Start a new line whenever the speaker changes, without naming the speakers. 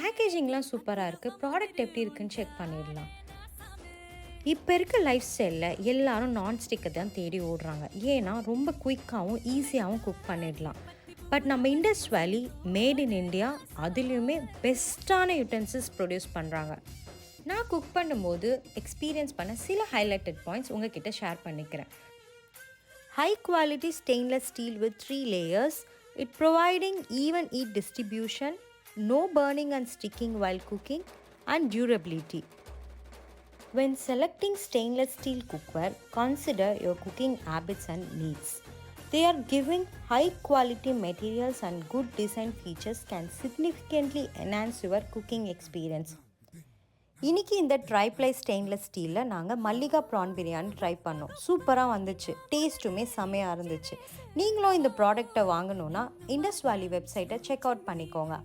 பேக்கேஜிங்லாம் சூப்பராக இருக்குது. ப்ராடக்ட் எப்படி இருக்குன்னு செக் பண்ணிடலாம். இப்போ இருக்க லைஃப் ஸ்டைலில் எல்லாரும் நான்ஸ்டிக்கை தான் தேடி ஓடுறாங்க. ஏன்னா ரொம்ப குயிக்காகவும் ஈஸியாகவும் குக் பண்ணிடலாம். பட் நம்ம இண்டஸ் வேலி மேட் இன் இண்டியா அதுலேயுமே பெஸ்ட்டான யூட்டென்சில்ஸ் ப்ரொடியூஸ் பண்ணுறாங்க. நான் குக் பண்ணும்போது எக்ஸ்பீரியன்ஸ் பண்ண சில ஹைலைட்டட் பாயிண்ட்ஸ் உங்ககிட்ட ஷேர் பண்ணிக்கிறேன். High quality stainless steel with 3 layers, it providing even heat distribution, no burning and sticking while cooking, and durability. When selecting stainless steel cookware, consider your cooking habits and needs. They are giving high quality materials and good design features can significantly enhance your cooking experience. இன்றைக்கி இந்த tri-ply stainless ஸ்டீலில் நாங்கள் Mallika PRAN biryani try பண்ணோம். சூப்பராக வந்துச்சு, டேஸ்ட்டுமே செமையாக இருந்துச்சு. நீங்களும் இந்த ப்ராடக்டை வாங்கணுன்னா இண்டஸ் வேலி வெப்சைட்டை செக் அவுட் பண்ணிக்கோங்க.